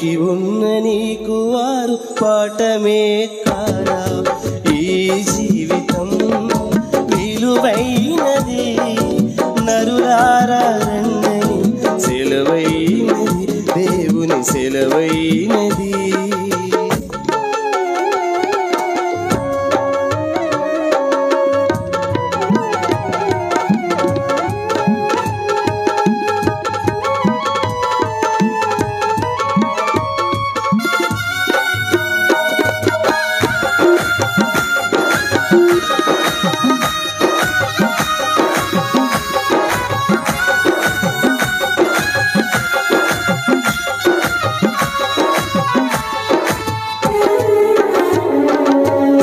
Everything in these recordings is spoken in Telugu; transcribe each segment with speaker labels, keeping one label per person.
Speaker 1: బ్రతికి ఉన్న నీకు వారు పాఠమే కారా? ఈ జీవితం విలువైనది, నరులారా రండని సెలవైనది, దేవుని సెలవైనది.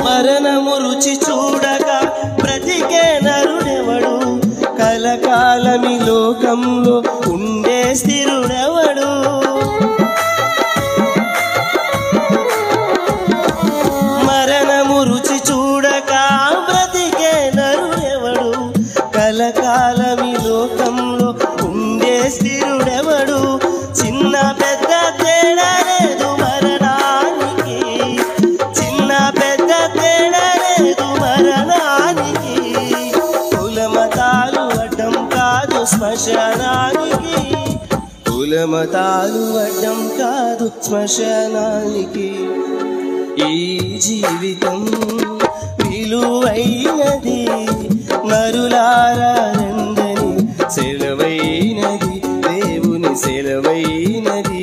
Speaker 1: మరణము రుచి చూడగా బ్రతికే నరుడెవడు? కలకాలమి లోకంలో ఉండే స్థిరుడెవడు? మరణము రుచి చూడగా బ్రతికే నరుడెవడు? కలకాలమి లోకంలో ఉండే స్థిరుడెవడు? చిన్న పెద్ద తేడా లేదు మరణానికి, చిన్న పెద్ద తేడా లేదు మరణానికి. కులమతాలు అడ్డం కాదు శ్మశానానికి, కులమతాలు అడ్డం కాదు శ్మశానానికి. ఈ జీవితం విలువైనది, నరులారా రండని సెలవైనది, దేవుని సెలవైనది.